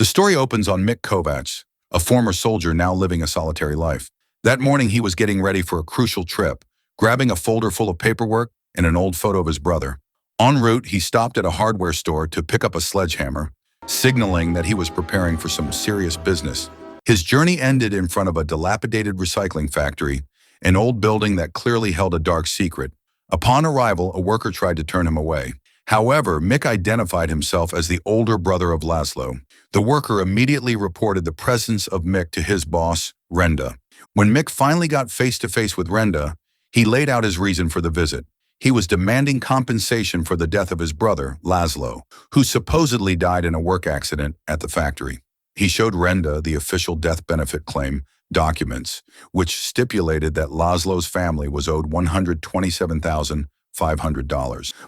The story opens on Mick Kovacs, a former soldier now living a solitary life. That morning he was getting ready for a crucial trip, grabbing a folder full of paperwork and an old photo of his brother. En route, he stopped at a hardware store to pick up a sledgehammer, signaling that he was preparing for some serious business. His journey ended in front of a dilapidated recycling factory, an old building that clearly held a dark secret. Upon arrival, a worker tried to turn him away. However, Mick identified himself as the older brother of Laszlo. The worker immediately reported the presence of Mick to his boss, Renda. When Mick finally got face-to-face with Renda, he laid out his reason for the visit. He was demanding compensation for the death of his brother, Laszlo, who supposedly died in a work accident at the factory. He showed Renda the official death benefit claim documents, which stipulated that Laszlo's family was owed $127,500.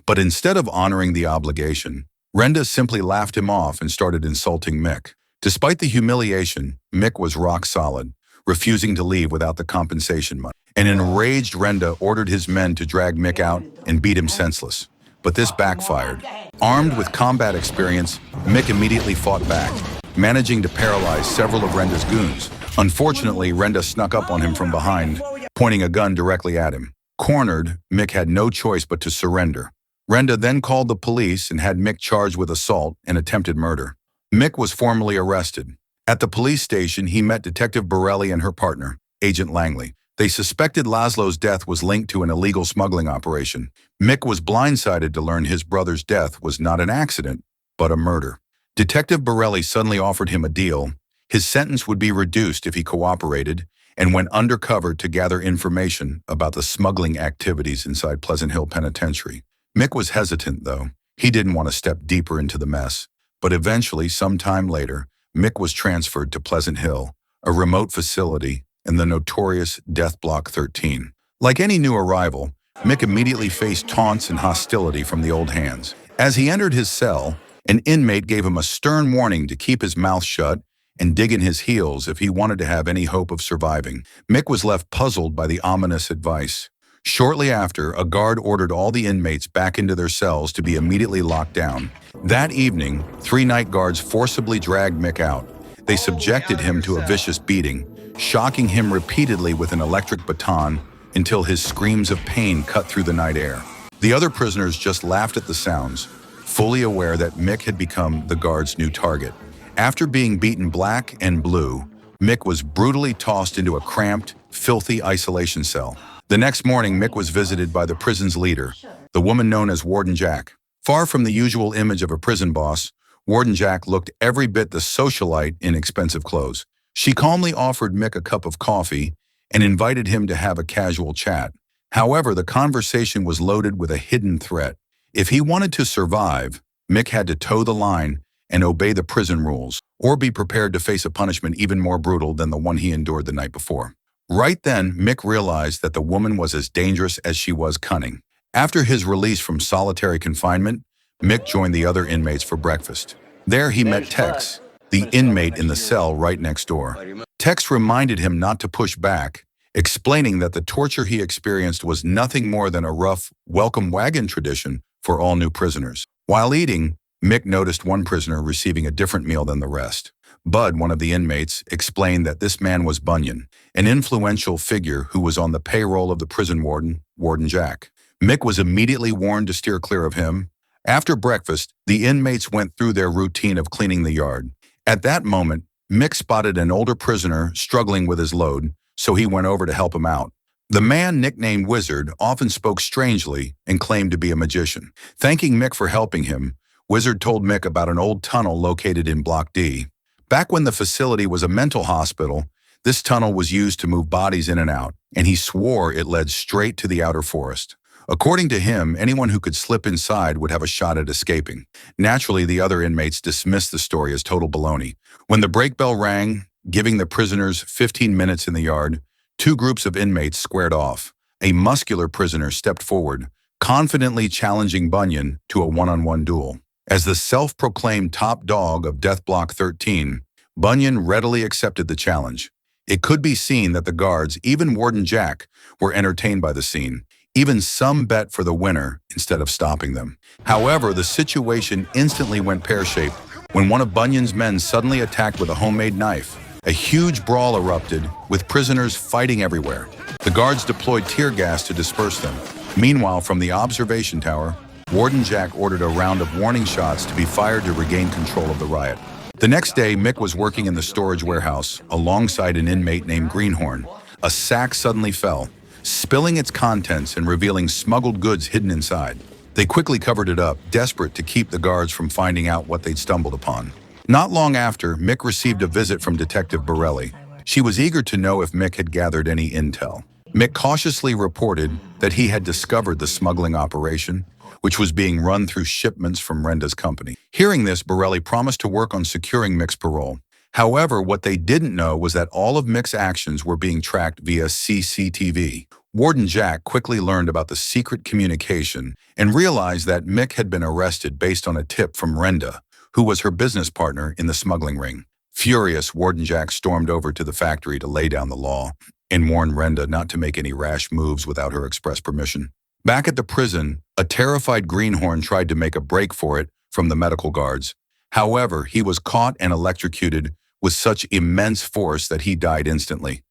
But instead of honoring the obligation, Renda simply laughed him off and started insulting Mick. Despite the humiliation, Mick was rock solid, refusing to leave without the compensation money. An enraged Renda ordered his men to drag Mick out and beat him senseless. But this backfired. Armed with combat experience, Mick immediately fought back, managing to paralyze several of Renda's goons. Unfortunately, Renda snuck up on him from behind, pointing a gun directly at him. Cornered, Mick had no choice but to surrender. Renda then called the police and had Mick charged with assault and attempted murder. Mick was formally arrested. At the police station, he met Detective Borelli and her partner, Agent Langley. They suspected Laszlo's death was linked to an illegal smuggling operation. Mick was blindsided to learn his brother's death was not an accident, but a murder. Detective Borelli suddenly offered him a deal. His sentence would be reduced if he cooperated and went undercover to gather information about the smuggling activities inside Pleasant Hill Penitentiary. Mick was hesitant, though. He didn't want to step deeper into the mess. But eventually, sometime later, Mick was transferred to Pleasant Hill, a remote facility in the notorious Death Block 13. Like any new arrival, Mick immediately faced taunts and hostility from the old hands. As he entered his cell, an inmate gave him a stern warning to keep his mouth shut and dig in his heels if he wanted to have any hope of surviving. Mick was left puzzled by the ominous advice. Shortly after, a guard ordered all the inmates back into their cells to be immediately locked down. That evening, 3 night guards forcibly dragged Mick out. They subjected him to a vicious beating, shocking him repeatedly with an electric baton until his screams of pain cut through the night air. The other prisoners just laughed at the sounds, fully aware that Mick had become the guards' new target. After being beaten black and blue, Mick was brutally tossed into a cramped, filthy isolation cell. The next morning, Mick was visited by the prison's leader, the woman known as Warden Jack. Far from the usual image of a prison boss, Warden Jack looked every bit the socialite in expensive clothes. She calmly offered Mick a cup of coffee and invited him to have a casual chat. However, the conversation was loaded with a hidden threat. If he wanted to survive, Mick had to toe the line and obey the prison rules, or be prepared to face a punishment even more brutal than the one he endured the night before. Right then, Mick realized that the woman was as dangerous as she was cunning. After his release from solitary confinement, Mick joined the other inmates for breakfast. There he met Tex, the inmate in the cell right next door. Tex reminded him not to push back, explaining that the torture he experienced was nothing more than a rough welcome wagon tradition for all new prisoners. While eating, Mick noticed one prisoner receiving a different meal than the rest. Bud, one of the inmates, explained that this man was Bunyan, an influential figure who was on the payroll of the prison warden, Warden Jack. Mick was immediately warned to steer clear of him. After breakfast, the inmates went through their routine of cleaning the yard. At that moment, Mick spotted an older prisoner struggling with his load, so he went over to help him out. The man, nicknamed Wizard, often spoke strangely and claimed to be a magician. Thanking Mick for helping him, Wizard told Mick about an old tunnel located in Block D. Back when the facility was a mental hospital, this tunnel was used to move bodies in and out, and he swore it led straight to the outer forest. According to him, anyone who could slip inside would have a shot at escaping. Naturally, the other inmates dismissed the story as total baloney. When the break bell rang, giving the prisoners 15 minutes in the yard, 2 groups of inmates squared off. A muscular prisoner stepped forward, confidently challenging Bunyan to a one-on-one duel. As the self-proclaimed top dog of Death Block 13, Bunyan readily accepted the challenge. It could be seen that the guards, even Warden Jack, were entertained by the scene. Even some bet for the winner instead of stopping them. However, the situation instantly went pear-shaped when one of Bunyan's men suddenly attacked with a homemade knife. A huge brawl erupted, with prisoners fighting everywhere. The guards deployed tear gas to disperse them. Meanwhile, from the observation tower, Warden Jack ordered a round of warning shots to be fired to regain control of the riot. The next day, Mick was working in the storage warehouse alongside an inmate named Greenhorn. A sack suddenly fell, spilling its contents and revealing smuggled goods hidden inside. They quickly covered it up, desperate to keep the guards from finding out what they'd stumbled upon. Not long after, Mick received a visit from Detective Borelli. She was eager to know if Mick had gathered any intel. Mick cautiously reported that he had discovered the smuggling operation, which was being run through shipments from Renda's company. Hearing this, Borelli promised to work on securing Mick's parole. However, what they didn't know was that all of Mick's actions were being tracked via CCTV. Warden Jack quickly learned about the secret communication and realized that Mick had been arrested based on a tip from Renda, who was her business partner in the smuggling ring. Furious, Warden Jack stormed over to the factory to lay down the law and warned Renda not to make any rash moves without her express permission. Back at the prison, a terrified Greenhorn tried to make a break for it from the medical guards. However, he was caught and electrocuted with such immense force that he died instantly.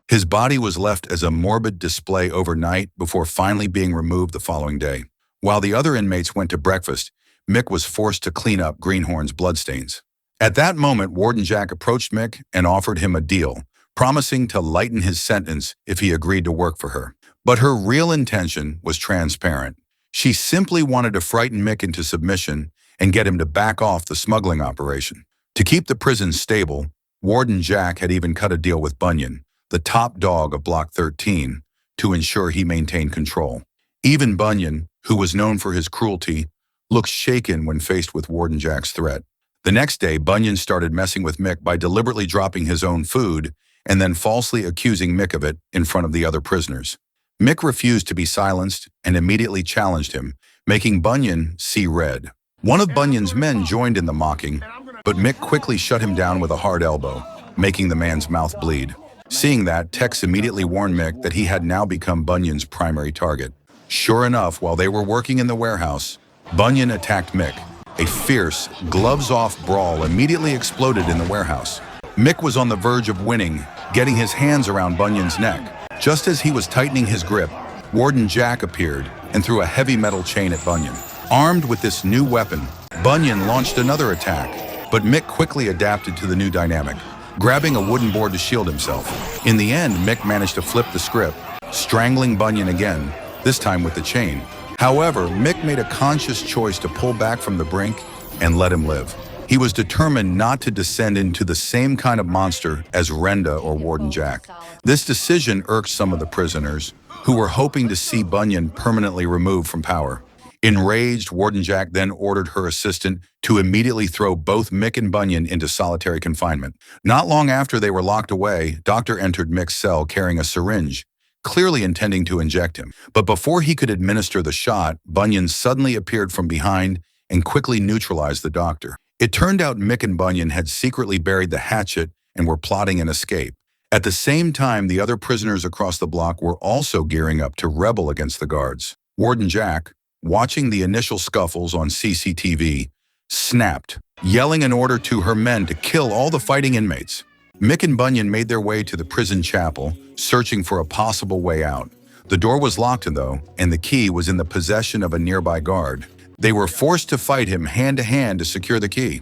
His body was left as a morbid display overnight before finally being removed the following day. While the other inmates went to breakfast, Mick was forced to clean up Greenhorn's bloodstains. At that moment, Warden Jack approached Mick and offered him a deal, promising to lighten his sentence if he agreed to work for her. But her real intention was transparent. She simply wanted to frighten Mick into submission and get him to back off the smuggling operation. To keep the prison stable, Warden Jack had even cut a deal with Bunyan, the top dog of Block 13, to ensure he maintained control. Even Bunyan, who was known for his cruelty, looked shaken when faced with Warden Jack's threat. The next day, Bunyan started messing with Mick by deliberately dropping his own food and then falsely accusing Mick of it in front of the other prisoners. Mick refused to be silenced and immediately challenged him, making Bunyan see red. One of Bunyan's men joined in the mocking, but Mick quickly shut him down with a hard elbow, making the man's mouth bleed. Seeing that, Tex immediately warned Mick that he had now become Bunyan's primary target. Sure enough, while they were working in the warehouse, Bunyan attacked Mick. A fierce, gloves-off brawl immediately exploded in the warehouse. Mick was on the verge of winning, getting his hands around Bunyan's neck. Just as he was tightening his grip, Warden Jack appeared and threw a heavy metal chain at Bunyan. Armed with this new weapon, Bunyan launched another attack, but Mick quickly adapted to the new dynamic, grabbing a wooden board to shield himself. In the end, Mick managed to flip the script, strangling Bunyan again, this time with the chain. However, Mick made a conscious choice to pull back from the brink and let him live. He was determined not to descend into the same kind of monster as Renda or Warden Jack. This decision irked some of the prisoners, who were hoping to see Bunyan permanently removed from power. Enraged, Warden Jack then ordered her assistant to immediately throw both Mick and Bunyan into solitary confinement. Not long after they were locked away, Doctor entered Mick's cell carrying a syringe, clearly intending to inject him. But before he could administer the shot, Bunyan suddenly appeared from behind and quickly neutralized the doctor. It turned out Mick and Bunyan had secretly buried the hatchet and were plotting an escape. At the same time, the other prisoners across the block were also gearing up to rebel against the guards. Warden Jack, watching the initial scuffles on CCTV, snapped, yelling an order to her men to kill all the fighting inmates. Mick and Bunyan made their way to the prison chapel, searching for a possible way out. The door was locked, though, and the key was in the possession of a nearby guard. They were forced to fight him hand-to-hand to secure the key.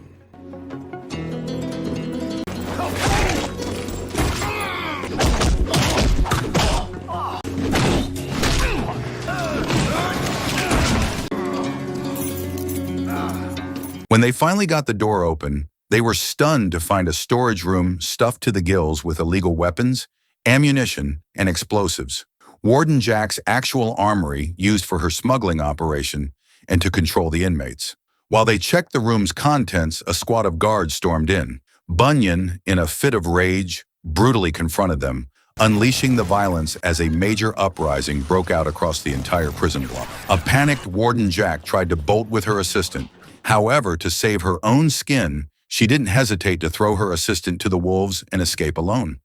When they finally got the door open, they were stunned to find a storage room stuffed to the gills with illegal weapons, ammunition, and explosives. Warden Jack's actual armory used for her smuggling operation and to control the inmates. While they checked the room's contents, a squad of guards stormed in. Bunyan, in a fit of rage, brutally confronted them, unleashing the violence as a major uprising broke out across the entire prison block. A panicked Warden Jack tried to bolt with her assistant. However, to save her own skin, she didn't hesitate to throw her assistant to the wolves and escape alone.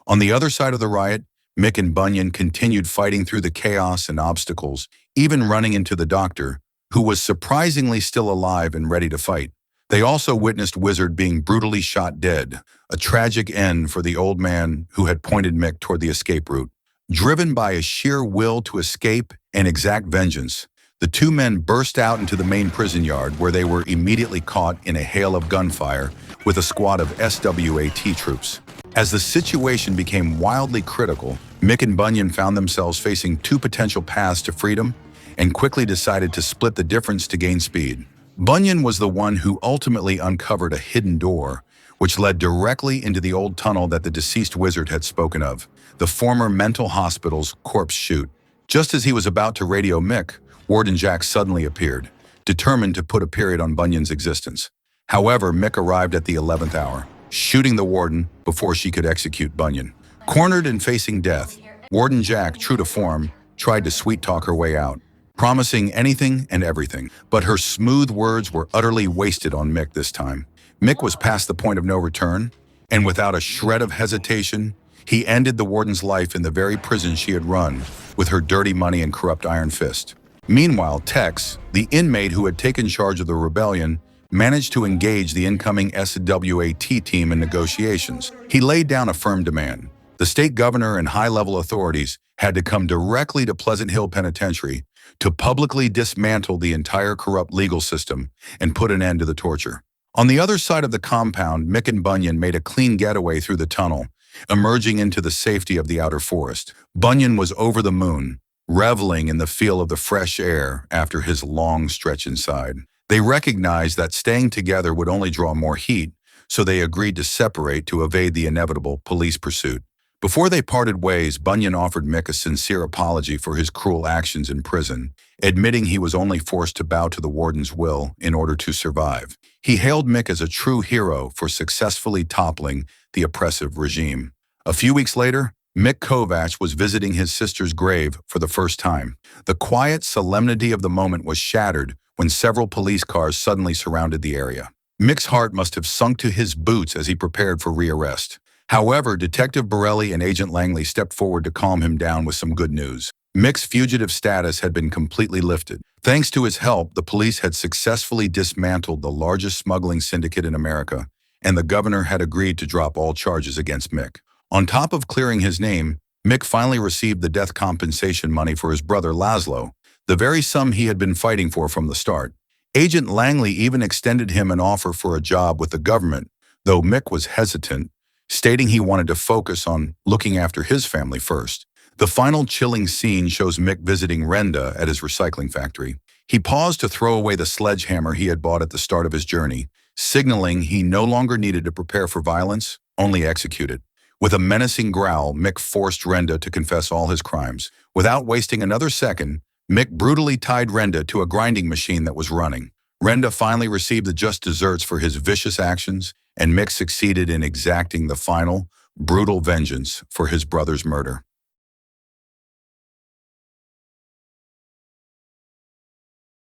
On the other side of the riot, Mick and Bunyan continued fighting through the chaos and obstacles, even running into the doctor, who was surprisingly still alive and ready to fight. They also witnessed Wizard being brutally shot dead, a tragic end for the old man who had pointed Mick toward the escape route. Driven by a sheer will to escape and exact vengeance, the two men burst out into the main prison yard where they were immediately caught in a hail of gunfire with a squad of SWAT troops. As the situation became wildly critical, Mick and Bunyan found themselves facing two potential paths to freedom and quickly decided to split the difference to gain speed. Bunyan was the one who ultimately uncovered a hidden door, which led directly into the old tunnel that the deceased Wizard had spoken of, the former mental hospital's corpse chute. Just as he was about to radio Mick, Warden Jack suddenly appeared, determined to put a period on Bunyan's existence. However, Mick arrived at the 11th hour, shooting the warden before she could execute Bunyan. Cornered and facing death, Warden Jack, true to form, tried to sweet-talk her way out, promising anything and everything. But her smooth words were utterly wasted on Mick this time. Mick was past the point of no return, and without a shred of hesitation, he ended the warden's life in the very prison she had run with her dirty money and corrupt iron fist. Meanwhile, Tex, the inmate who had taken charge of the rebellion, managed to engage the incoming SWAT team in negotiations. He laid down a firm demand. The state governor and high-level authorities had to come directly to Pleasant Hill Penitentiary to publicly dismantle the entire corrupt legal system and put an end to the torture. On the other side of the compound, Mick and Bunyan made a clean getaway through the tunnel, emerging into the safety of the outer forest. Bunyan was over the moon, reveling in the feel of the fresh air after his long stretch inside. They recognized that staying together would only draw more heat, so they agreed to separate to evade the inevitable police pursuit. Before they parted ways, Bunyan offered Mick a sincere apology for his cruel actions in prison, admitting he was only forced to bow to the warden's will in order to survive. He hailed Mick as a true hero for successfully toppling the oppressive regime. A few weeks later, Mick Kovacs was visiting his sister's grave for the first time. The quiet solemnity of the moment was shattered when several police cars suddenly surrounded the area. Mick's heart must have sunk to his boots as he prepared for rearrest. However, Detective Borelli and Agent Langley stepped forward to calm him down with some good news. Mick's fugitive status had been completely lifted. Thanks to his help, the police had successfully dismantled the largest smuggling syndicate in America, and the governor had agreed to drop all charges against Mick. On top of clearing his name, Mick finally received the death compensation money for his brother Laszlo, the very sum he had been fighting for from the start. Agent Langley even extended him an offer for a job with the government, though Mick was hesitant, stating he wanted to focus on looking after his family first. The final chilling scene shows Mick visiting Renda at his recycling factory. He paused to throw away the sledgehammer he had bought at the start of his journey, signaling he no longer needed to prepare for violence, only execute it. With a menacing growl, Mick forced Renda to confess all his crimes. Without wasting another second, Mick brutally tied Renda to a grinding machine that was running. Renda finally received the just desserts for his vicious actions, and Mick succeeded in exacting the final, brutal vengeance for his brother's murder.